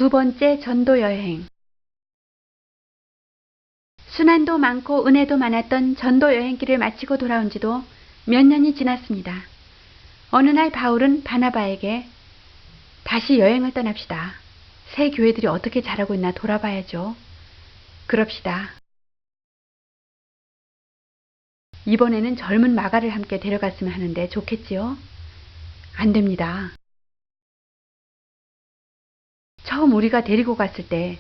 두 번째 전도 여행. 순환도 많고 은혜도 많았던 전도 여행길을 마치고 돌아온 지도 몇 년이 지났습니다. 어느 날 바울은 바나바에게 다시 여행을 떠납시다. 새 교회들이 어떻게 자라고 있나 돌아봐야죠. 그럽시다. 이번에는 젊은 마가를 함께 데려갔으면 하는데 좋겠지요? 안 됩니다. 처음 우리가 데리고 갔을 때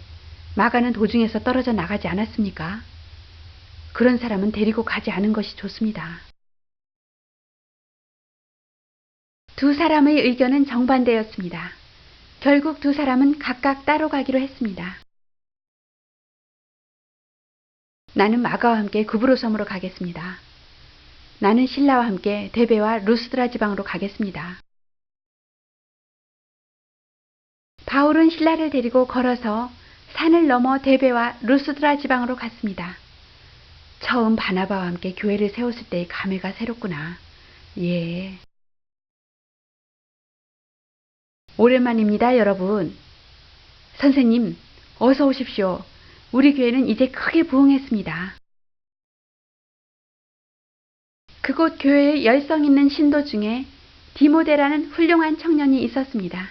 마가는 도중에서 떨어져 나가지 않았습니까? 그런 사람은 데리고 가지 않은 것이 좋습니다. 두 사람의 의견은 정반대였습니다. 결국 두 사람은 각각 따로 가기로 했습니다. 나는 마가와 함께 구브로 섬으로 가겠습니다. 나는 실라와 함께 데베와 루스드라 지방으로 가겠습니다. 바울은 실라를 데리고 걸어서 산을 넘어 데베와 루스드라 지방으로 갔습니다. 처음 바나바와 함께 교회를 세웠을 때의 감회가 새롭구나. 예. 오랜만입니다, 여러분. 선생님, 어서 오십시오. 우리 교회는 이제 크게 부흥했습니다. 그곳 교회의 열성 있는 신도 중에 디모데라는 훌륭한 청년이 있었습니다.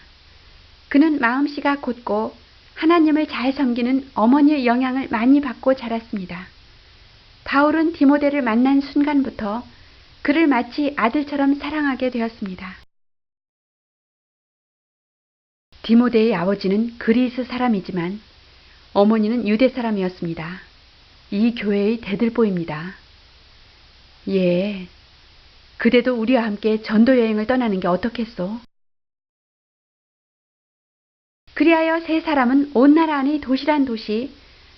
그는 마음씨가 곧고 하나님을 잘 섬기는 어머니의 영향을 많이 받고 자랐습니다. 바울은 디모데를 만난 순간부터 그를 마치 아들처럼 사랑하게 되었습니다. 디모데의 아버지는 그리스 사람이지만 어머니는 유대 사람이었습니다. 이 교회의 대들보입니다. 예, 그대도 우리와 함께 전도 여행을 떠나는 게 어떻겠소? 그리하여 세 사람은 온 나라 안의 도시란 도시,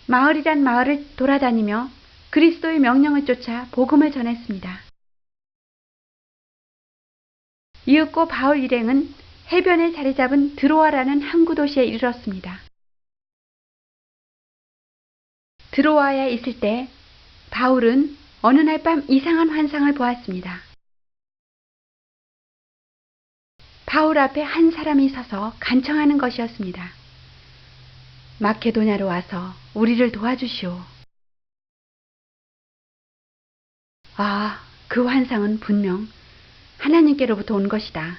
마을이란 마을을 돌아다니며 그리스도의 명령을 쫓아 복음을 전했습니다. 이윽고 바울 일행은 해변에 자리 잡은 드로아라는 항구 도시에 이르렀습니다. 드로아에 있을 때 바울은 어느 날 밤 이상한 환상을 보았습니다. 바울 앞에 한 사람이 서서 간청하는 것이었습니다. 마케도냐로 와서 우리를 도와주시오. 아, 그 환상은 분명 하나님께로부터 온 것이다.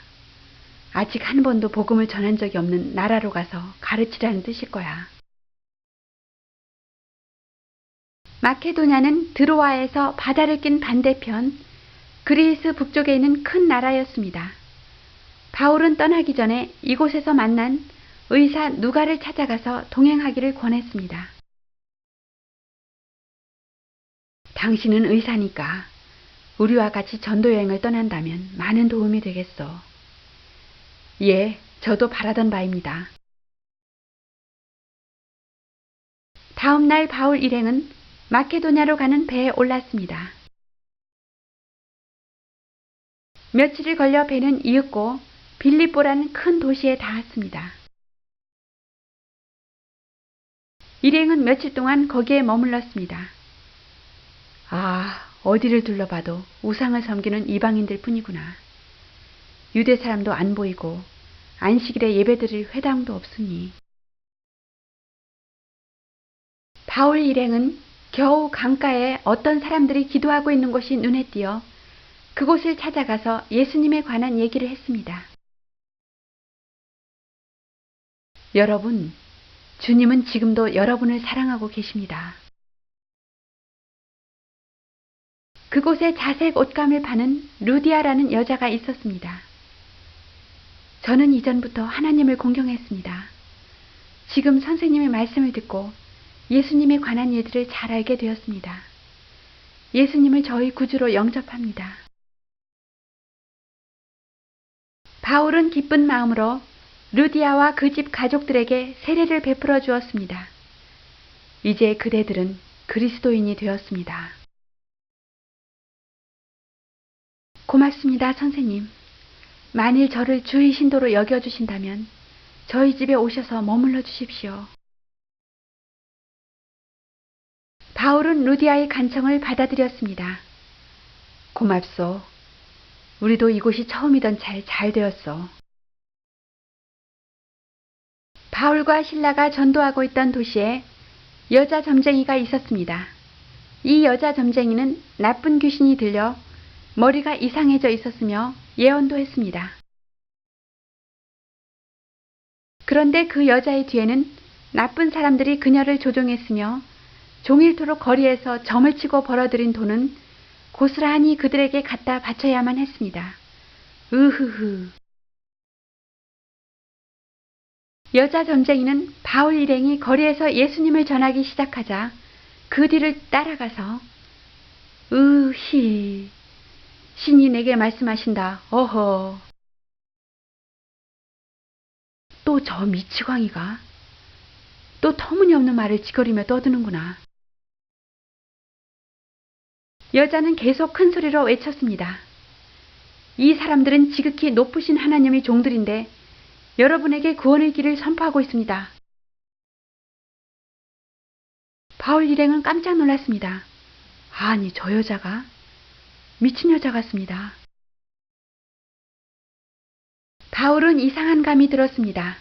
아직 한 번도 복음을 전한 적이 없는 나라로 가서 가르치라는 뜻일 거야. 마케도냐는 드로아에서 바다를 낀 반대편 그리스 북쪽에 있는 큰 나라였습니다. 바울은 떠나기 전에 이곳에서 만난 의사 누가를 찾아가서 동행하기를 권했습니다. 당신은 의사니까 우리와 같이 전도여행을 떠난다면 많은 도움이 되겠소. 예, 저도 바라던 바입니다. 다음 날 바울 일행은 마케도냐로 가는 배에 올랐습니다. 며칠을 걸려 배는 이윽고 빌립보라는 큰 도시에 닿았습니다. 일행은 며칠 동안 거기에 머물렀습니다. 아, 어디를 둘러봐도 우상을 섬기는 이방인들 뿐이구나. 유대 사람도 안 보이고 안식일에 예배드릴 회당도 없으니. 바울 일행은 겨우 강가에 어떤 사람들이 기도하고 있는 곳이 눈에 띄어 그곳을 찾아가서 예수님에 관한 얘기를 했습니다. 여러분, 주님은 지금도 여러분을 사랑하고 계십니다. 그곳에 자색 옷감을 파는 루디아라는 여자가 있었습니다. 저는 이전부터 하나님을 공경했습니다. 지금 선생님의 말씀을 듣고 예수님에 관한 일들을 잘 알게 되었습니다. 예수님을 저희 구주로 영접합니다. 바울은 기쁜 마음으로 루디아와 그 집 가족들에게 세례를 베풀어 주었습니다. 이제 그대들은 그리스도인이 되었습니다. 고맙습니다, 선생님. 만일 저를 주의 신도로 여겨주신다면 저희 집에 오셔서 머물러 주십시오. 바울은 루디아의 간청을 받아들였습니다. 고맙소. 우리도 이곳이 처음이던 차에 잘 되었소. 바울과 실라가 전도하고 있던 도시에 여자 점쟁이가 있었습니다. 이 여자 점쟁이는 나쁜 귀신이 들려 머리가 이상해져 있었으며 예언도 했습니다. 그런데 그 여자의 뒤에는 나쁜 사람들이 그녀를 조종했으며 종일토록 거리에서 점을 치고 벌어들인 돈은 고스란히 그들에게 갖다 바쳐야만 했습니다. 으흐흐. 여자 점쟁이는 바울 일행이 거리에서 예수님을 전하기 시작하자 그 뒤를 따라가서 으히, 신이 내게 말씀하신다. 어허. 또 저 미치광이가 또 터무니없는 말을 지거리며 떠드는구나. 여자는 계속 큰 소리로 외쳤습니다. 이 사람들은 지극히 높으신 하나님의 종들인데 여러분에게 구원의 길을 선포하고 있습니다. 바울 일행은 깜짝 놀랐습니다. 아니, 저 여자가 미친 여자 같습니다. 바울은 이상한 감이 들었습니다.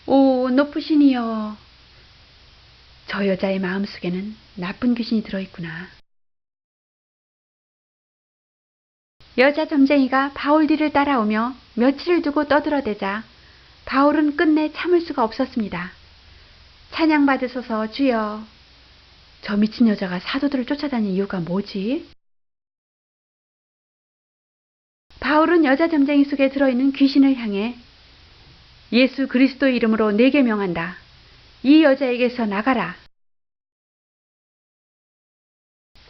오, 높으신 이여. 저 여자의 마음속에는 나쁜 귀신이 들어있구나. 여자 점쟁이가 바울 뒤를 따라오며 며칠을 두고 떠들어대자 바울은 끝내 참을 수가 없었습니다. 찬양받으소서 주여. 저 미친 여자가 사도들을 쫓아다니는 이유가 뭐지? 바울은 여자 점쟁이 속에 들어있는 귀신을 향해 예수 그리스도의 이름으로 내게 명한다. 이 여자에게서 나가라.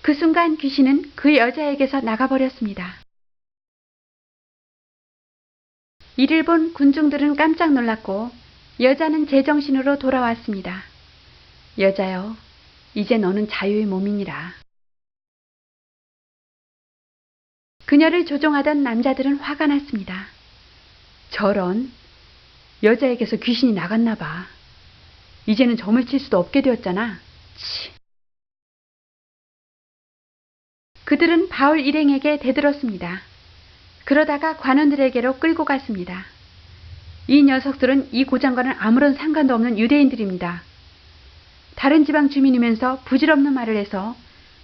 그 순간 귀신은 그 여자에게서 나가버렸습니다. 이를 본 군중들은 깜짝 놀랐고 여자는 제정신으로 돌아왔습니다. 여자여, 이제 너는 자유의 몸이니라. 그녀를 조종하던 남자들은 화가 났습니다. 저런, 여자에게서 귀신이 나갔나 봐. 이제는 점을 칠 수도 없게 되었잖아. 치. 그들은 바울 일행에게 대들었습니다. 그러다가 관원들에게로 끌고 갔습니다. 이 녀석들은 이 고장과는 아무런 상관도 없는 유대인들입니다. 다른 지방 주민이면서 부질없는 말을 해서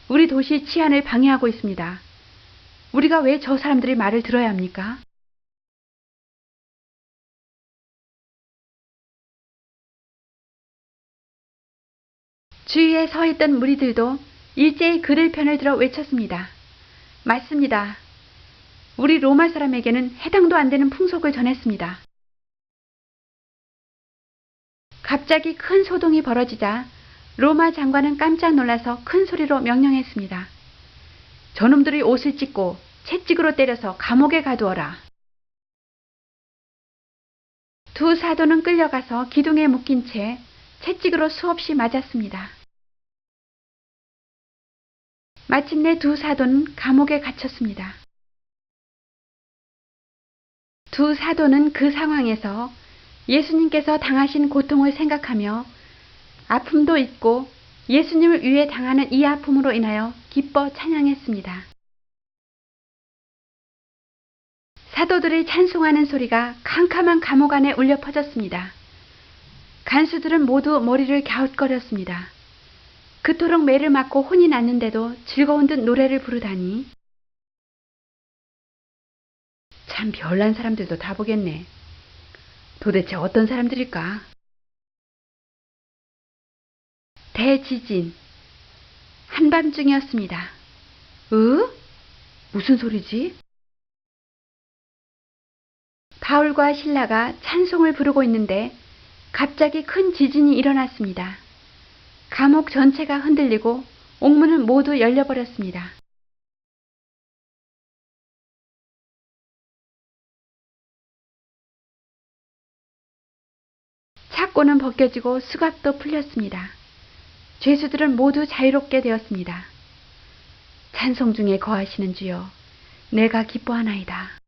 우리 도시 치안을 방해하고 있습니다. 우리가 왜 저 사람들의 말을 들어야 합니까? 주위에 서 있던 무리들도 일제히 그들 편을 들어 외쳤습니다. 맞습니다. 우리 로마 사람에게는 해당도 안 되는 풍속을 전했습니다. 갑자기 큰 소동이 벌어지자 로마 장관은 깜짝 놀라서 큰 소리로 명령했습니다. 저놈들의 옷을 찢고 채찍으로 때려서 감옥에 가두어라. 두 사도는 끌려가서 기둥에 묶인 채 채찍으로 수없이 맞았습니다. 마침내 두 사도는 감옥에 갇혔습니다. 두 사도는 그 상황에서 예수님께서 당하신 고통을 생각하며 아픔도 잊고 예수님을 위해 당하는 이 아픔으로 인하여 기뻐 찬양했습니다. 사도들의 찬송하는 소리가 캄캄한 감옥 안에 울려 퍼졌습니다. 간수들은 모두 머리를 갸웃거렸습니다. 그토록 매를 맞고 혼이 났는데도 즐거운 듯 노래를 부르다니. 참 별난 사람들도 다 보겠네. 도대체 어떤 사람들일까? 대지진. 한밤중이었습니다. 무슨 소리지? 바울과 실라가 찬송을 부르고 있는데 갑자기 큰 지진이 일어났습니다. 감옥 전체가 흔들리고 옥문은 모두 열려버렸습니다. 착고는 벗겨지고 수갑도 풀렸습니다. 죄수들은 모두 자유롭게 되었습니다. 찬송 중에 거하시는 주여, 내가 기뻐하나이다.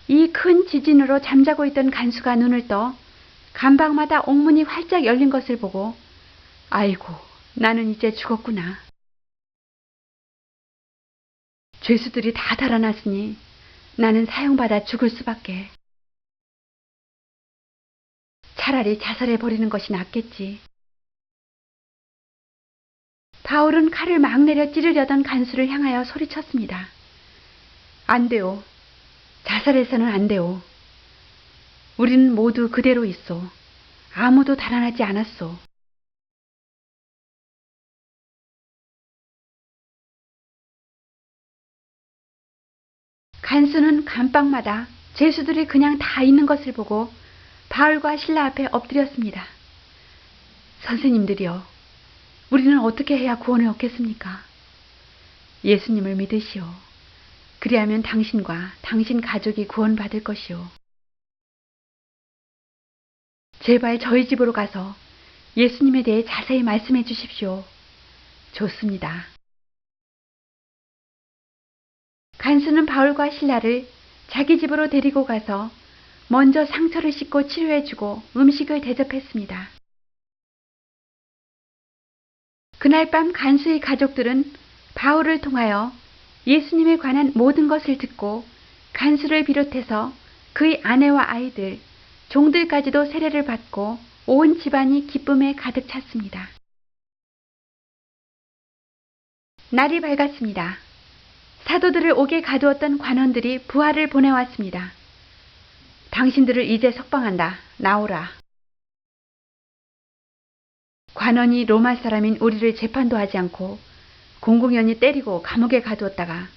이 큰 지진으로 잠자고 있던 간수가 눈을 떠 감방마다 옥문이 활짝 열린 것을 보고 아이고, 나는 이제 죽었구나. 죄수들이 다 달아났으니 나는 사형받아 죽을 수밖에. 차라리 자살해버리는 것이 낫겠지. 바울은 칼을 막 내려 찌르려던 간수를 향하여 소리쳤습니다. 안 돼요. 자살해서는 안 돼요. 우리는 모두 그대로 있어. 아무도 달아나지 않았어. 간수는 감방마다 죄수들이 그냥 다 있는 것을 보고 바울과 실라 앞에 엎드렸습니다. 선생님들이여, 우리는 어떻게 해야 구원을 얻겠습니까? 예수님을 믿으시오. 그리하면 당신과 당신 가족이 구원받을 것이오. 제발 저희 집으로 가서 예수님에 대해 자세히 말씀해 주십시오. 좋습니다. 간수는 바울과 실라를 자기 집으로 데리고 가서 먼저 상처를 씻고 치료해주고 음식을 대접했습니다. 그날 밤 간수의 가족들은 바울을 통하여 예수님에 관한 모든 것을 듣고 간수를 비롯해서 그의 아내와 아이들, 종들까지도 세례를 받고 온 집안이 기쁨에 가득 찼습니다. 날이 밝았습니다. 사도들을 옥에 가두었던 관원들이 부하를 보내왔습니다. 당신들을 이제 석방한다. 나오라. 관원이 로마 사람인 우리를 재판도 하지 않고 공공연히 때리고 감옥에 가두었다가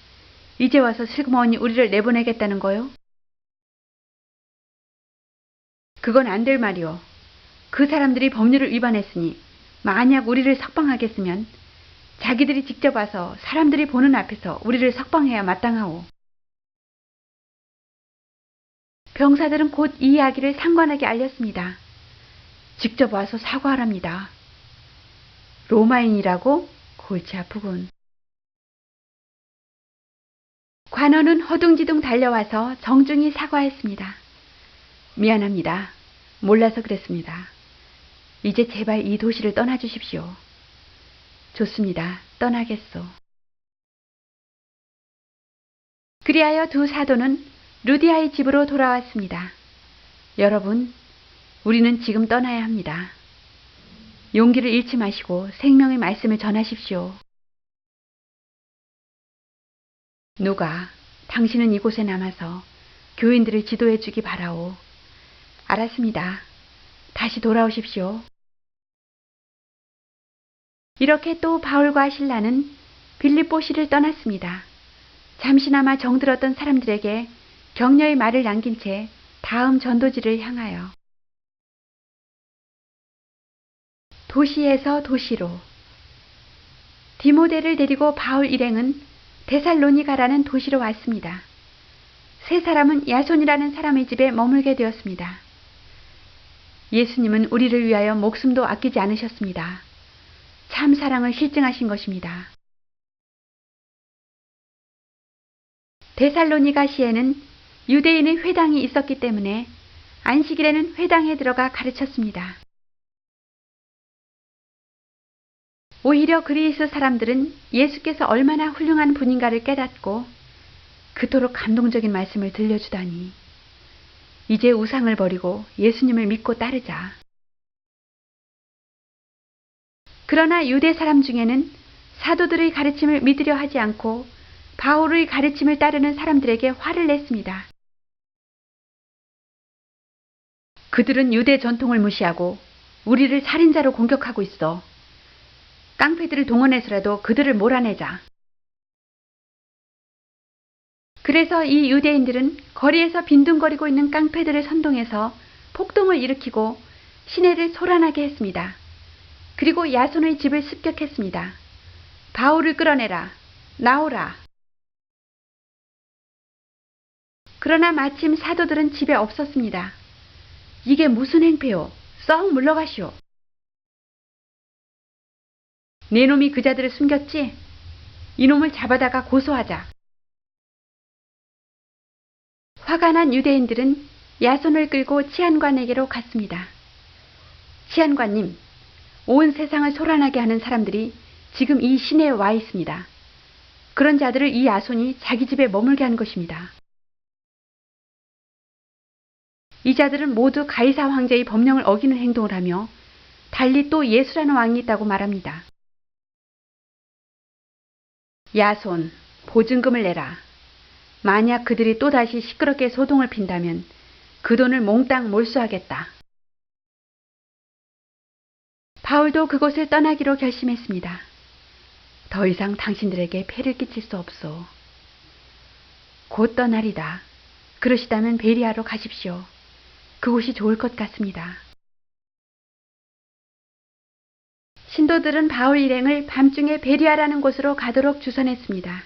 이제 와서 슬그머니 우리를 내보내겠다는 거요? 그건 안 될 말이오. 그 사람들이 법률을 위반했으니 만약 우리를 석방하겠으면 자기들이 직접 와서 사람들이 보는 앞에서 우리를 석방해야 마땅하오. 병사들은 곧 이 이야기를 상관에게 알렸습니다. 직접 와서 사과하랍니다. 로마인이라고? 골치 아프군. 관원은 허둥지둥 달려와서 정중히 사과했습니다. 미안합니다. 몰라서 그랬습니다. 이제 제발 이 도시를 떠나주십시오. 좋습니다. 떠나겠소. 그리하여 두 사도는 루디아의 집으로 돌아왔습니다. 여러분, 우리는 지금 떠나야 합니다. 용기를 잃지 마시고 생명의 말씀을 전하십시오. 누가 당신은 이곳에 남아서 교인들을 지도해 주기 바라오. 알았습니다. 다시 돌아오십시오. 이렇게 또 바울과 실라는 빌립보시를 떠났습니다. 잠시나마 정들었던 사람들에게 격려의 말을 남긴 채 다음 전도지를 향하여 도시에서 도시로 디모데를 데리고 바울 일행은 데살로니가라는 도시로 왔습니다. 세 사람은 야손이라는 사람의 집에 머물게 되었습니다. 예수님은 우리를 위하여 목숨도 아끼지 않으셨습니다. 참 사랑을 실증하신 것입니다. 데살로니가시에는 유대인의 회당이 있었기 때문에 안식일에는 회당에 들어가 가르쳤습니다. 오히려 그리스 사람들은 예수께서 얼마나 훌륭한 분인가를 깨닫고 그토록 감동적인 말씀을 들려주다니 이제 우상을 버리고 예수님을 믿고 따르자. 그러나 유대 사람 중에는 사도들의 가르침을 믿으려 하지 않고 바울의 가르침을 따르는 사람들에게 화를 냈습니다. 그들은 유대 전통을 무시하고 우리를 살인자로 공격하고 있어. 깡패들을 동원해서라도 그들을 몰아내자. 그래서 이 유대인들은 거리에서 빈둥거리고 있는 깡패들을 선동해서 폭동을 일으키고 시내를 소란하게 했습니다. 그리고 야손의 집을 습격했습니다. 바울을 끌어내라. 나오라. 그러나 마침 사도들은 집에 없었습니다. 이게 무슨 행패요? 썩 물러가시오. 네 놈이 그자들을 숨겼지? 이놈을 잡아다가 고소하자. 화가 난 유대인들은 야손을 끌고 치안관에게로 갔습니다. 치안관님, 온 세상을 소란하게 하는 사람들이 지금 이 시내에 와 있습니다. 그런 자들을 이 야손이 자기 집에 머물게 한 것입니다. 이 자들은 모두 가이사 황제의 법령을 어기는 행동을 하며 달리 또 예수라는 왕이 있다고 말합니다. 야손, 보증금을 내라. 만약 그들이 또다시 시끄럽게 소동을 핀다면 그 돈을 몽땅 몰수하겠다. 바울도 그곳을 떠나기로 결심했습니다. 더 이상 당신들에게 폐를 끼칠 수 없소. 곧 떠나리다. 그러시다면 베리아로 가십시오. 그곳이 좋을 것 같습니다. 신도들은 바울 일행을 밤중에 베리아라는 곳으로 가도록 주선했습니다.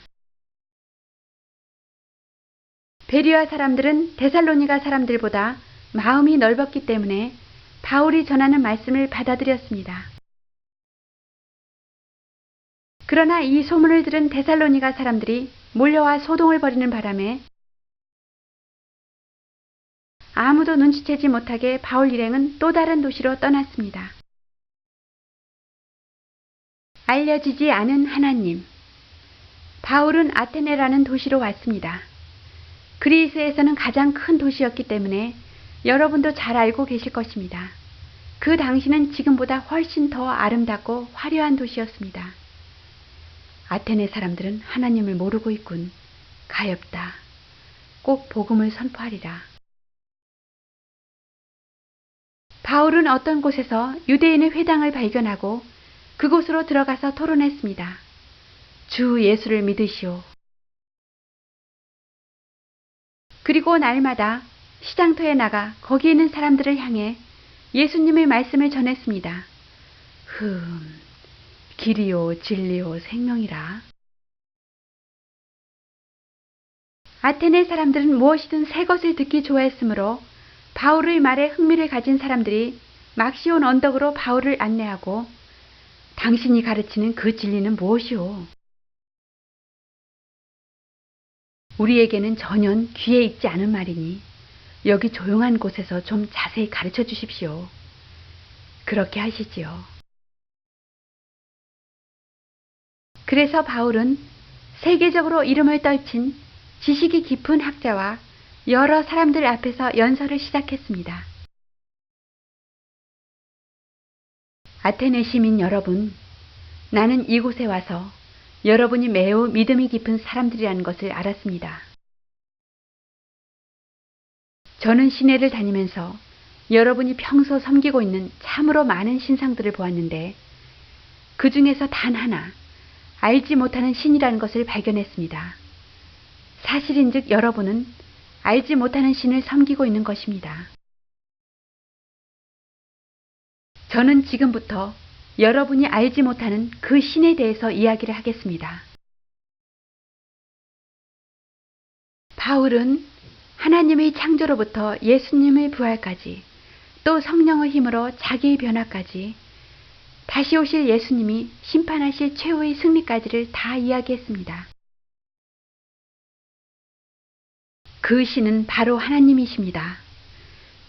베리아 사람들은 데살로니가 사람들보다 마음이 넓었기 때문에 바울이 전하는 말씀을 받아들였습니다. 그러나 이 소문을 들은 데살로니가 사람들이 몰려와 소동을 벌이는 바람에 아무도 눈치채지 못하게 바울 일행은 또 다른 도시로 떠났습니다. 알려지지 않은 하나님. 바울은 아테네라는 도시로 왔습니다. 그리스에서는 가장 큰 도시였기 때문에 여러분도 잘 알고 계실 것입니다. 그 당시는 지금보다 훨씬 더 아름답고 화려한 도시였습니다. 아테네 사람들은 하나님을 모르고 있군. 가엾다. 꼭 복음을 선포하리라. 바울은 어떤 곳에서 유대인의 회당을 발견하고 그곳으로 들어가서 토론했습니다. 주 예수를 믿으시오. 그리고 날마다 시장터에 나가 거기 있는 사람들을 향해 예수님의 말씀을 전했습니다. 길이요 진리요 생명이라. 아테네 사람들은 무엇이든 새 것을 듣기 좋아했으므로 바울의 말에 흥미를 가진 사람들이 막시온 언덕으로 바울을 안내하고 당신이 가르치는 그 진리는 무엇이오? 우리에게는 전혀 귀에 익지 않은 말이니 여기 조용한 곳에서 좀 자세히 가르쳐 주십시오. 그렇게 하시지요. 그래서 바울은 세계적으로 이름을 떨친 지식이 깊은 학자와 여러 사람들 앞에서 연설을 시작했습니다. 아테네 시민 여러분, 나는 이곳에 와서 여러분이 매우 믿음이 깊은 사람들이라는 것을 알았습니다. 저는 시내를 다니면서 여러분이 평소 섬기고 있는 참으로 많은 신상들을 보았는데 그 중에서 단 하나 알지 못하는 신이라는 것을 발견했습니다. 사실인즉 여러분은 알지 못하는 신을 섬기고 있는 것입니다. 저는 지금부터 여러분이 알지 못하는 그 신에 대해서 이야기를 하겠습니다. 바울은 하나님의 창조로부터 예수님의 부활까지 또 성령의 힘으로 자기의 변화까지 다시 오실 예수님이 심판하실 최후의 승리까지를 다 이야기했습니다. 그 신은 바로 하나님이십니다.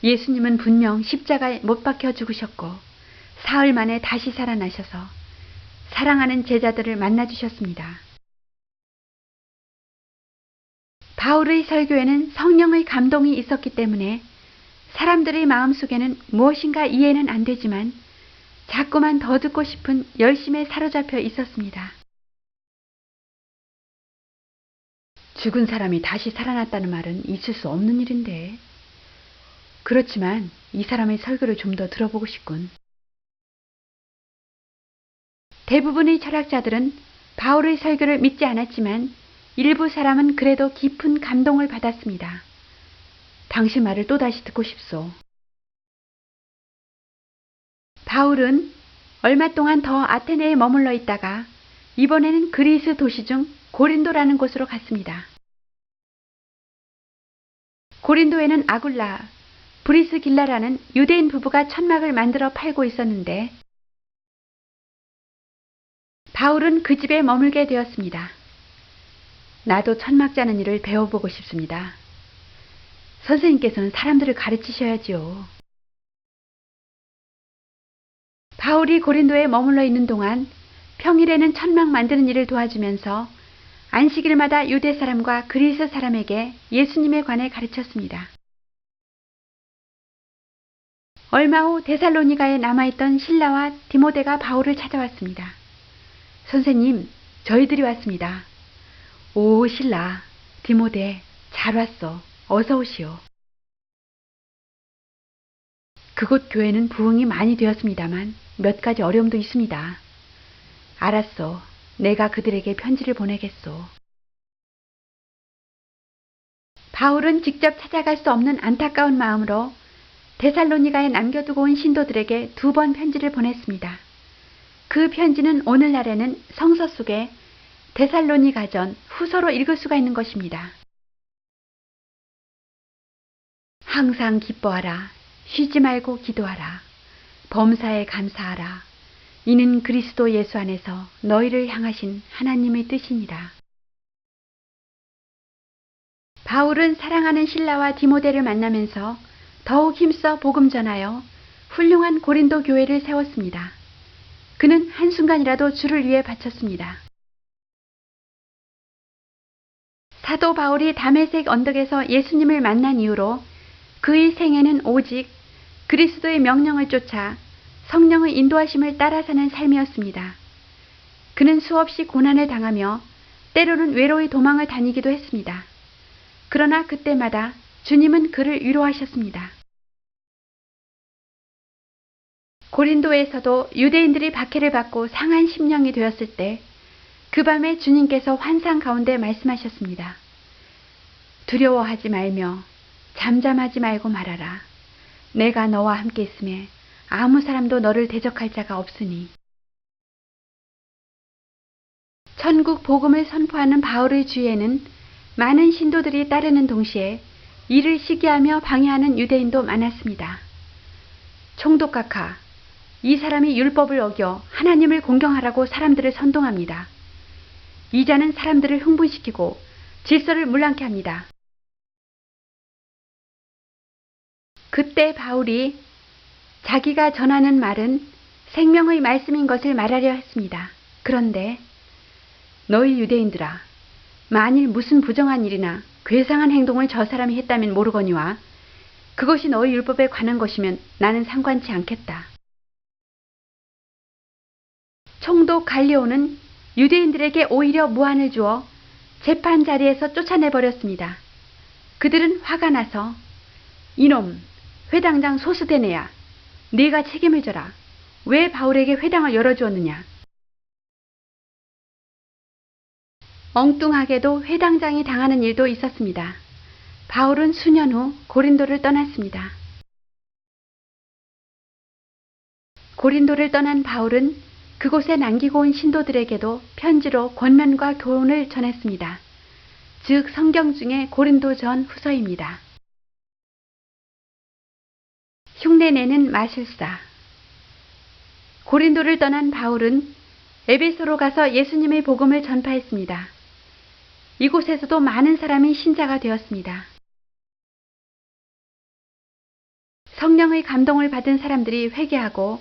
예수님은 분명 십자가에 못 박혀 죽으셨고 사흘 만에 다시 살아나셔서 사랑하는 제자들을 만나주셨습니다. 바울의 설교에는 성령의 감동이 있었기 때문에 사람들의 마음속에는 무엇인가 이해는 안 되지만 자꾸만 더 듣고 싶은 열심에 사로잡혀 있었습니다. 죽은 사람이 다시 살아났다는 말은 있을 수 없는 일인데. 그렇지만 이 사람의 설교를 좀 더 들어보고 싶군. 대부분의 철학자들은 바울의 설교를 믿지 않았지만 일부 사람은 그래도 깊은 감동을 받았습니다. 당신 말을 또다시 듣고 싶소. 바울은 얼마 동안 더 아테네에 머물러 있다가 이번에는 그리스 도시 중 고린도라는 곳으로 갔습니다. 고린도에는 아굴라, 브리스길라라는 유대인 부부가 천막을 만들어 팔고 있었는데 바울은 그 집에 머물게 되었습니다. 나도 천막 짜는 일을 배워보고 싶습니다. 선생님께서는 사람들을 가르치셔야지요. 바울이 고린도에 머물러 있는 동안 평일에는 천막 만드는 일을 도와주면서 안식일마다 유대 사람과 그리스 사람에게 예수님에 관해 가르쳤습니다. 얼마 후 데살로니가에 남아있던 실라와 디모데가 바울을 찾아왔습니다. 선생님, 저희들이 왔습니다. 오, 실라, 디모데, 잘 왔어. 어서 오시오. 그곳 교회는 부흥이 많이 되었습니다만 몇 가지 어려움도 있습니다. 알았어. 내가 그들에게 편지를 보내겠소. 바울은 직접 찾아갈 수 없는 안타까운 마음으로 데살로니가에 남겨두고 온 신도들에게 2번 편지를 보냈습니다. 그 편지는 오늘날에는 성서 속에 데살로니가전, 후서로 읽을 수가 있는 것입니다. 항상 기뻐하라. 쉬지 말고 기도하라. 범사에 감사하라. 이는 그리스도 예수 안에서 너희를 향하신 하나님의 뜻이니라. 바울은 사랑하는 실라와 디모데를 만나면서 더욱 힘써 복음 전하여 훌륭한 고린도 교회를 세웠습니다. 그는 한순간이라도 주를 위해 바쳤습니다. 사도 바울이 다메섹 언덕에서 예수님을 만난 이후로 그의 생애는 오직 그리스도의 명령을 쫓아 성령의 인도하심을 따라 사는 삶이었습니다. 그는 수없이 고난을 당하며 때로는 외로이 도망을 다니기도 했습니다. 그러나 그때마다 주님은 그를 위로하셨습니다. 고린도에서도 유대인들이 박해를 받고 상한 심령이 되었을 때 그 밤에 주님께서 환상 가운데 말씀하셨습니다. 두려워하지 말며 잠잠하지 말고 말하라. 내가 너와 함께 있음에 아무 사람도 너를 대적할 자가 없으니. 천국 복음을 선포하는 바울의 주위에는 많은 신도들이 따르는 동시에 이를 시기하며 방해하는 유대인도 많았습니다. 총독각하, 이 사람이 율법을 어겨 하나님을 공경하라고 사람들을 선동합니다. 이 자는 사람들을 흥분시키고 질서를 물랑케 합니다. 그때 바울이 자기가 전하는 말은 생명의 말씀인 것을 말하려 했습니다. 그런데 너희 유대인들아, 만일 무슨 부정한 일이나 괴상한 행동을 저 사람이 했다면 모르거니와 그것이 너희 율법에 관한 것이면 나는 상관치 않겠다. 총독 갈리오는 유대인들에게 오히려 무한을 주어 재판 자리에서 쫓아내버렸습니다. 그들은 화가 나서 이놈, 회당장 소스데네야, 네가 책임을 져라. 왜 바울에게 회당을 열어주었느냐. 엉뚱하게도 회당장이 당하는 일도 있었습니다. 바울은 수년 후 고린도를 떠났습니다. 고린도를 떠난 바울은 그곳에 남기고 온 신도들에게도 편지로 권면과 교훈을 전했습니다. 즉 성경 중에 고린도전 후서입니다. 흉내내는 마술사. 고린도를 떠난 바울은 에베소로 가서 예수님의 복음을 전파했습니다. 이곳에서도 많은 사람이 신자가 되었습니다. 성령의 감동을 받은 사람들이 회개하고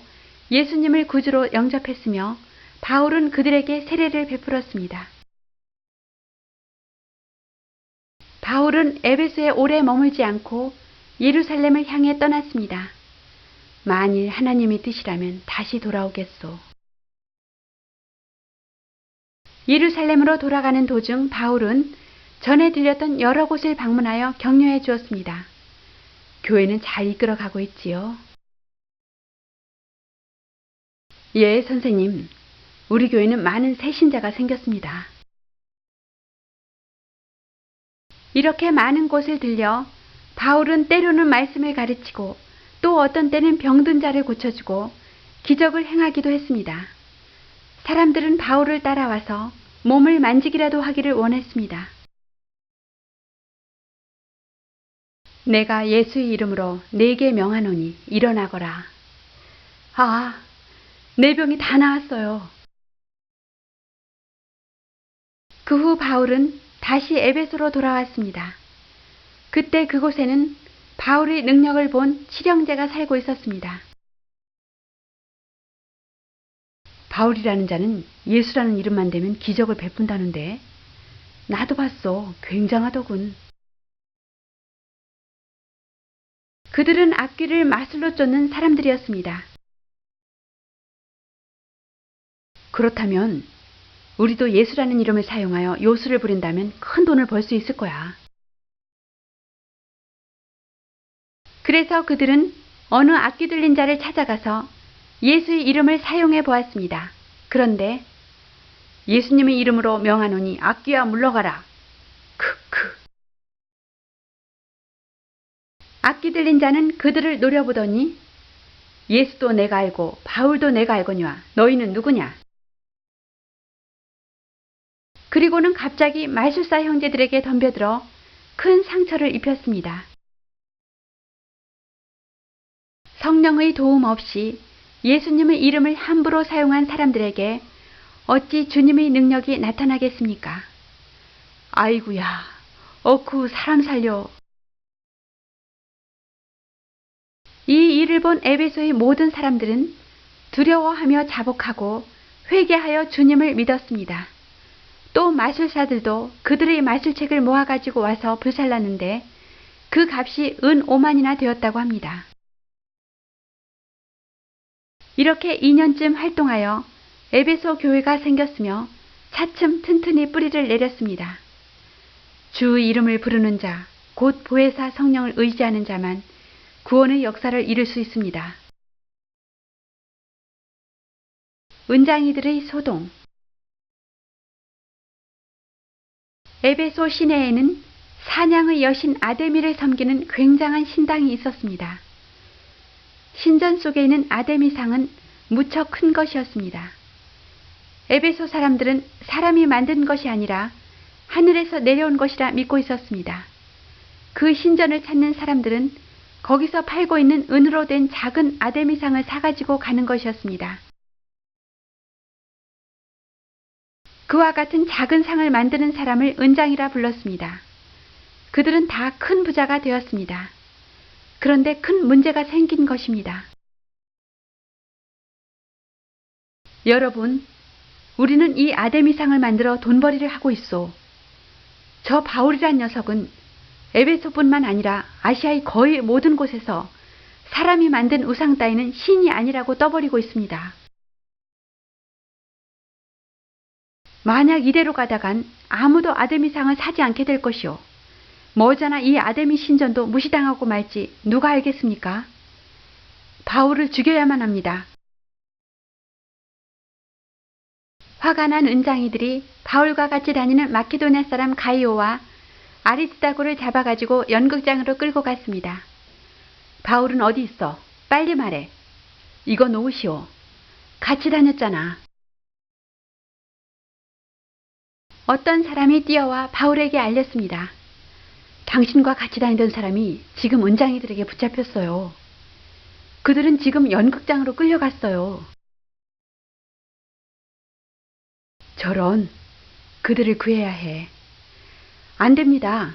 예수님을 구주로 영접했으며 바울은 그들에게 세례를 베풀었습니다. 바울은 에베소에 오래 머물지 않고 예루살렘을 향해 떠났습니다. 만일 하나님의 뜻이라면 다시 돌아오겠소. 예루살렘으로 돌아가는 도중 바울은 전에 들렸던 여러 곳을 방문하여 격려해 주었습니다. 교회는 잘 이끌어가고 있지요. 예, 선생님. 우리 교회는 많은 새 신자가 생겼습니다. 이렇게 많은 곳을 들려 바울은 때로는 말씀을 가르치고 또 어떤 때는 병든 자를 고쳐주고 기적을 행하기도 했습니다. 사람들은 바울을 따라와서 몸을 만지기라도 하기를 원했습니다. 내가 예수의 이름으로 네게 명하노니 일어나거라. 아, 내 병이 다 나았어요. 그 후 바울은 다시 에베소로 돌아왔습니다. 그때 그곳에는 바울의 능력을 본 칠형제가 살고 있었습니다. 바울이라는 자는 예수라는 이름만 대면 기적을 베푼다는데 나도 봤어. 굉장하더군. 그들은 악귀를 마술로 쫓는 사람들이었습니다. 그렇다면 우리도 예수라는 이름을 사용하여 요술을 부린다면 큰 돈을 벌 수 있을 거야. 그래서 그들은 어느 악귀 들린 자를 찾아가서 예수의 이름을 사용해 보았습니다. 그런데 예수님의 이름으로 명하노니 악귀야 물러가라. 크크. 악귀 들린 자는 그들을 노려보더니 예수도 내가 알고 바울도 내가 알거니와 너희는 누구냐? 그리고는 갑자기 마술사 형제들에게 덤벼들어 큰 상처를 입혔습니다. 성령의 도움 없이 예수님의 이름을 함부로 사용한 사람들에게 어찌 주님의 능력이 나타나겠습니까? 아이구야, 어쿠 사람 살려. 이 일을 본 에베소의 모든 사람들은 두려워하며 자복하고 회개하여 주님을 믿었습니다. 또 마술사들도 그들의 마술책을 모아가지고 와서 불살랐는데 그 값이 은 5만이나 되었다고 합니다. 이렇게 2년쯤 활동하여 에베소 교회가 생겼으며 차츰 튼튼히 뿌리를 내렸습니다. 주 이름을 부르는 자, 곧 보혜사 성령을 의지하는 자만 구원의 역사를 이룰 수 있습니다. 은장이들의 소동. 에베소 시내에는 사냥의 여신 아데미를 섬기는 굉장한 신당이 있었습니다. 신전 속에 있는 아데미상은 무척 큰 것이었습니다. 에베소 사람들은 사람이 만든 것이 아니라 하늘에서 내려온 것이라 믿고 있었습니다. 그 신전을 찾는 사람들은 거기서 팔고 있는 은으로 된 작은 아데미상을 사가지고 가는 것이었습니다. 그와 같은 작은 상을 만드는 사람을 은장이라 불렀습니다. 그들은 다 큰 부자가 되었습니다. 그런데 큰 문제가 생긴 것입니다. 여러분, 우리는 이 아데미상을 만들어 돈벌이를 하고 있소. 저 바울이란 녀석은 에베소뿐만 아니라 아시아의 거의 모든 곳에서 사람이 만든 우상 따위는 신이 아니라고 떠버리고 있습니다. 만약 이대로 가다간 아무도 아데미상을 사지 않게 될 것이오. 머지않아 이 아데미 신전도 무시당하고 말지 누가 알겠습니까? 바울을 죽여야만 합니다. 화가 난 은장이들이 바울과 같이 다니는 마케도냐 사람 가이오와 아리스다고를 잡아가지고 연극장으로 끌고 갔습니다. 바울은 어디 있어? 빨리 말해. 이거 놓으시오. 같이 다녔잖아. 어떤 사람이 뛰어와 바울에게 알렸습니다. 당신과 같이 다니던 사람이 지금 은장이들에게 붙잡혔어요. 그들은 지금 연극장으로 끌려갔어요. 저런, 그들을 구해야 해. 안 됩니다.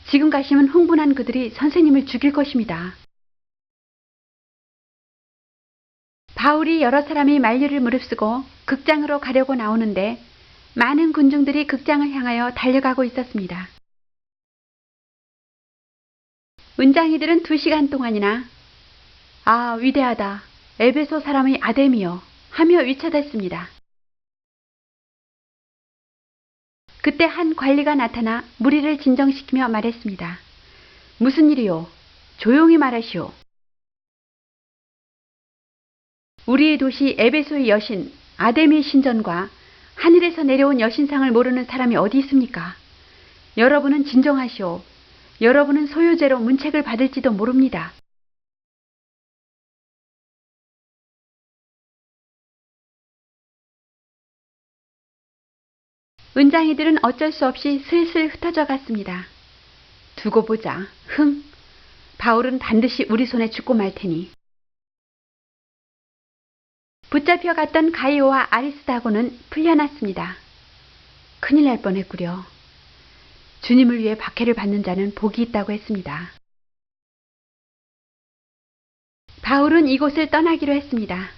지금 가시면 흥분한 그들이 선생님을 죽일 것입니다. 바울이 여러 사람이 만류를 무릅쓰고 극장으로 가려고 나오는데 많은 군중들이 극장을 향하여 달려가고 있었습니다. 은장이들은 2시간 동안이나 아, 위대하다. 에베소 사람의 아데미여 하며 위쳐댔습니다. 그때 한 관리가 나타나 무리를 진정시키며 말했습니다. 무슨 일이요? 조용히 말하시오. 우리의 도시 에베소의 여신 아데미 신전과 하늘에서 내려온 여신상을 모르는 사람이 어디 있습니까? 여러분은 진정하시오. 여러분은 소유죄로 문책을 받을지도 모릅니다. 은장이들은 어쩔 수 없이 슬슬 흩어져 갔습니다. 두고 보자. 흥. 바울은 반드시 우리 손에 죽고 말 테니. 붙잡혀갔던 가이오와 아리스다고는 풀려났습니다. 큰일 날 뻔했구려. 주님을 위해 박해를 받는 자는 복이 있다고 했습니다. 바울은 이곳을 떠나기로 했습니다.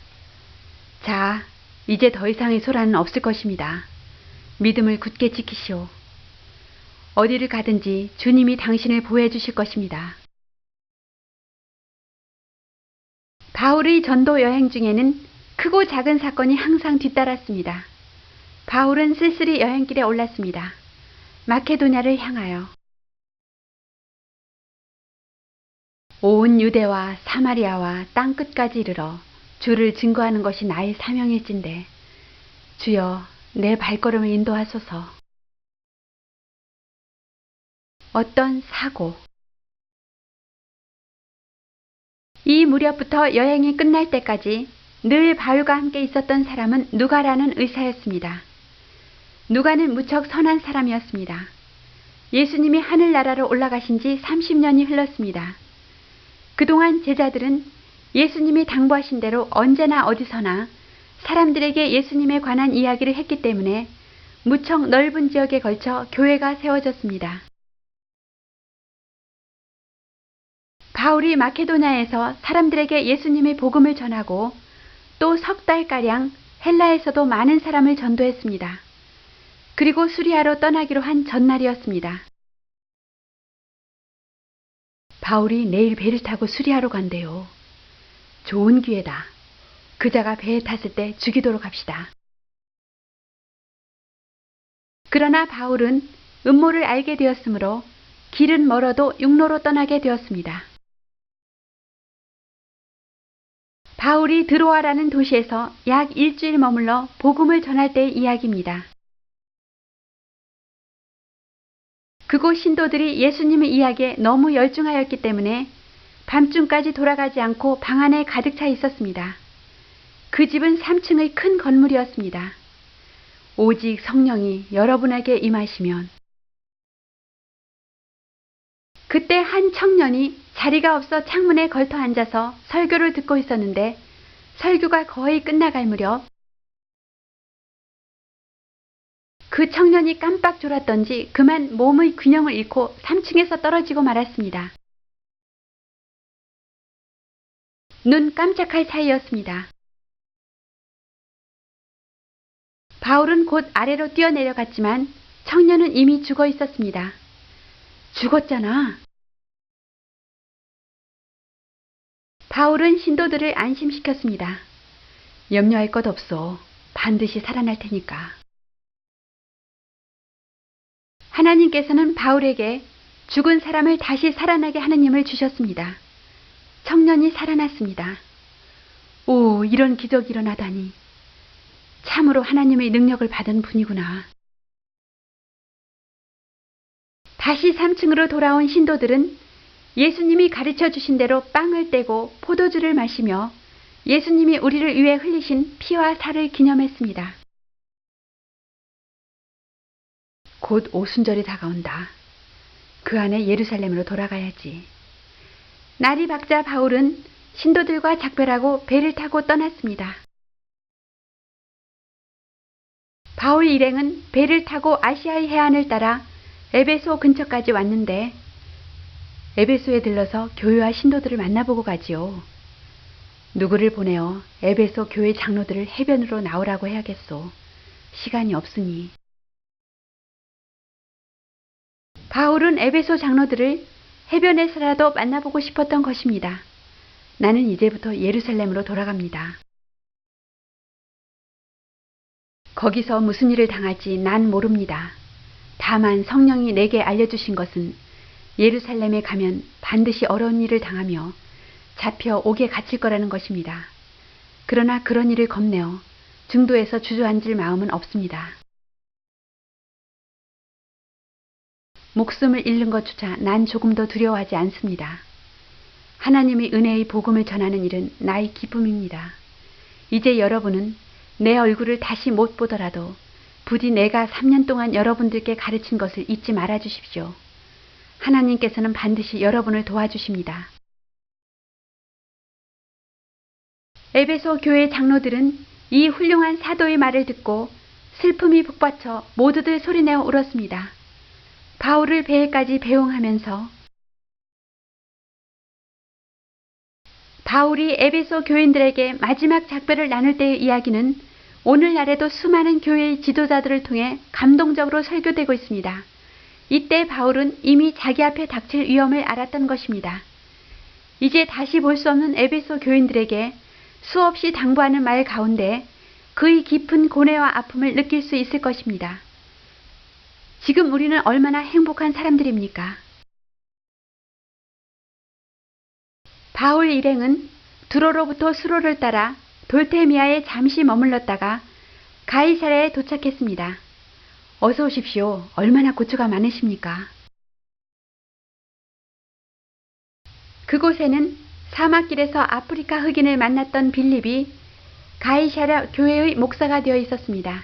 자, 이제 더 이상의 소란은 없을 것입니다. 믿음을 굳게 지키시오. 어디를 가든지 주님이 당신을 보호해 주실 것입니다. 바울의 전도 여행 중에는 크고 작은 사건이 항상 뒤따랐습니다. 바울은 쓸쓸히 여행길에 올랐습니다. 마케도냐를 향하여. 온 유대와 사마리아와 땅끝까지 이르러 주를 증거하는 것이 나의 사명일진데 주여 내 발걸음을 인도하소서. 어떤 사고. 이 무렵부터 여행이 끝날 때까지 늘 바울과 함께 있었던 사람은 누가라는 의사였습니다. 누가는 무척 선한 사람이었습니다. 예수님이 하늘나라로 올라가신 지 30년이 흘렀습니다. 그동안 제자들은 예수님이 당부하신 대로 언제나 어디서나 사람들에게 예수님에 관한 이야기를 했기 때문에 무척 넓은 지역에 걸쳐 교회가 세워졌습니다. 바울이 마케도냐에서 사람들에게 예수님의 복음을 전하고 또 석 달가량 헬라에서도 많은 사람을 전도했습니다. 그리고 수리아로 떠나기로 한 전날이었습니다. 바울이 내일 배를 타고 수리아로 간대요. 좋은 기회다. 그자가 배에 탔을 때 죽이도록 합시다. 그러나 바울은 음모를 알게 되었으므로 길은 멀어도 육로로 떠나게 되었습니다. 바울이 드로아라는 도시에서 약 일주일 머물러 복음을 전할 때의 이야기입니다. 그곳 신도들이 예수님의 이야기에 너무 열중하였기 때문에 밤중까지 돌아가지 않고 방 안에 가득 차 있었습니다. 그 집은 3층의 큰 건물이었습니다. 오직 성령이 여러분에게 임하시면. 그때 한 청년이 자리가 없어 창문에 걸터 앉아서 설교를 듣고 있었는데 설교가 거의 끝나갈 무렵 그 청년이 깜빡 졸았던지 그만 몸의 균형을 잃고 3층에서 떨어지고 말았습니다. 눈 깜짝할 사이였습니다. 바울은 곧 아래로 뛰어내려갔지만 청년은 이미 죽어 있었습니다. 죽었잖아. 바울은 신도들을 안심시켰습니다. 염려할 것 없어. 반드시 살아날 테니까. 하나님께서는 바울에게 죽은 사람을 다시 살아나게 하는 힘을 주셨습니다. 청년이 살아났습니다. 오, 이런 기적이 일어나다니. 참으로 하나님의 능력을 받은 분이구나. 다시 3층으로 돌아온 신도들은 예수님이 가르쳐 주신 대로 빵을 떼고 포도주를 마시며 예수님이 우리를 위해 흘리신 피와 살을 기념했습니다. 곧 오순절이 다가온다. 그 안에 예루살렘으로 돌아가야지. 날이 밝자 바울은 신도들과 작별하고 배를 타고 떠났습니다. 바울 일행은 배를 타고 아시아의 해안을 따라 에베소 근처까지 왔는데 에베소에 들러서 교회와 신도들을 만나보고 가지요. 누구를 보내어 에베소 교회 장로들을 해변으로 나오라고 해야겠소. 시간이 없으니. 바울은 에베소 장로들을 해변에서라도 만나보고 싶었던 것입니다. 나는 이제부터 예루살렘으로 돌아갑니다. 거기서 무슨 일을 당할지 난 모릅니다. 다만 성령이 내게 알려주신 것은 예루살렘에 가면 반드시 어려운 일을 당하며 잡혀 옥에 갇힐 거라는 것입니다. 그러나 그런 일을 겁내어 중도에서 주저앉을 마음은 없습니다. 목숨을 잃는 것조차 난 조금도 두려워하지 않습니다. 하나님의 은혜의 복음을 전하는 일은 나의 기쁨입니다. 이제 여러분은 내 얼굴을 다시 못 보더라도 부디 내가 3년 동안 여러분들께 가르친 것을 잊지 말아 주십시오. 하나님께서는 반드시 여러분을 도와주십니다. 에베소 교회 장로들은 이 훌륭한 사도의 말을 듣고 슬픔이 북받쳐 모두들 소리내어 울었습니다. 바울을 배에까지 배웅하면서 바울이 에베소 교인들에게 마지막 작별을 나눌 때의 이야기는 오늘날에도 수많은 교회의 지도자들을 통해 감동적으로 설교되고 있습니다. 이때 바울은 이미 자기 앞에 닥칠 위험을 알았던 것입니다. 이제 다시 볼 수 없는 에베소 교인들에게 수없이 당부하는 말 가운데 그의 깊은 고뇌와 아픔을 느낄 수 있을 것입니다. 지금 우리는 얼마나 행복한 사람들입니까? 바울 일행은 두로로부터 수로를 따라 돌테미아에 잠시 머물렀다가 가이사랴에 도착했습니다. 어서 오십시오. 얼마나 고초가 많으십니까? 그곳에는 사막길에서 아프리카 흑인을 만났던 빌립이 가이사랴 교회의 목사가 되어 있었습니다.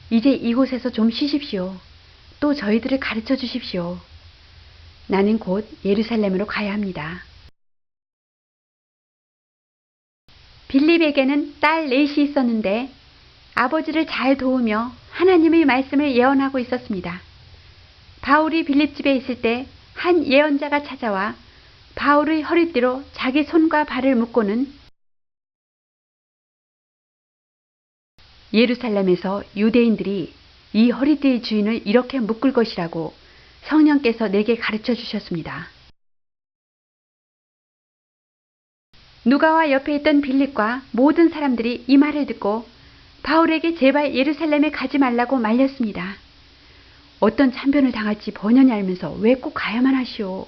이제 이곳에서 좀 쉬십시오. 또 저희들을 가르쳐 주십시오. 나는 곧 예루살렘으로 가야 합니다. 빌립에게는 딸 넷이 있었는데 아버지를 잘 도우며 하나님의 말씀을 예언하고 있었습니다. 바울이 빌립 집에 있을 때 한 예언자가 찾아와 바울의 허리띠로 자기 손과 발을 묶고는 예루살렘에서 유대인들이 이 허리띠의 주인을 이렇게 묶을 것이라고 성령께서 내게 가르쳐 주셨습니다. 누가와 옆에 있던 빌립과 모든 사람들이 이 말을 듣고 바울에게 제발 예루살렘에 가지 말라고 말렸습니다. 어떤 참변을 당할지 번연히 알면서 왜 꼭 가야만 하시오.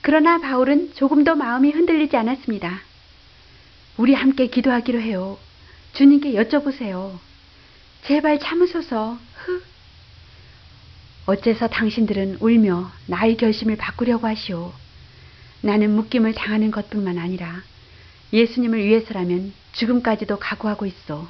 그러나 바울은 조금도 마음이 흔들리지 않았습니다. 우리 함께 기도하기로 해요. 주님께 여쭤보세요. 제발 참으소서. 어째서 당신들은 울며 나의 결심을 바꾸려고 하시오. 나는 묶임을 당하는 것뿐만 아니라 예수님을 위해서라면 죽음까지도 각오하고 있어.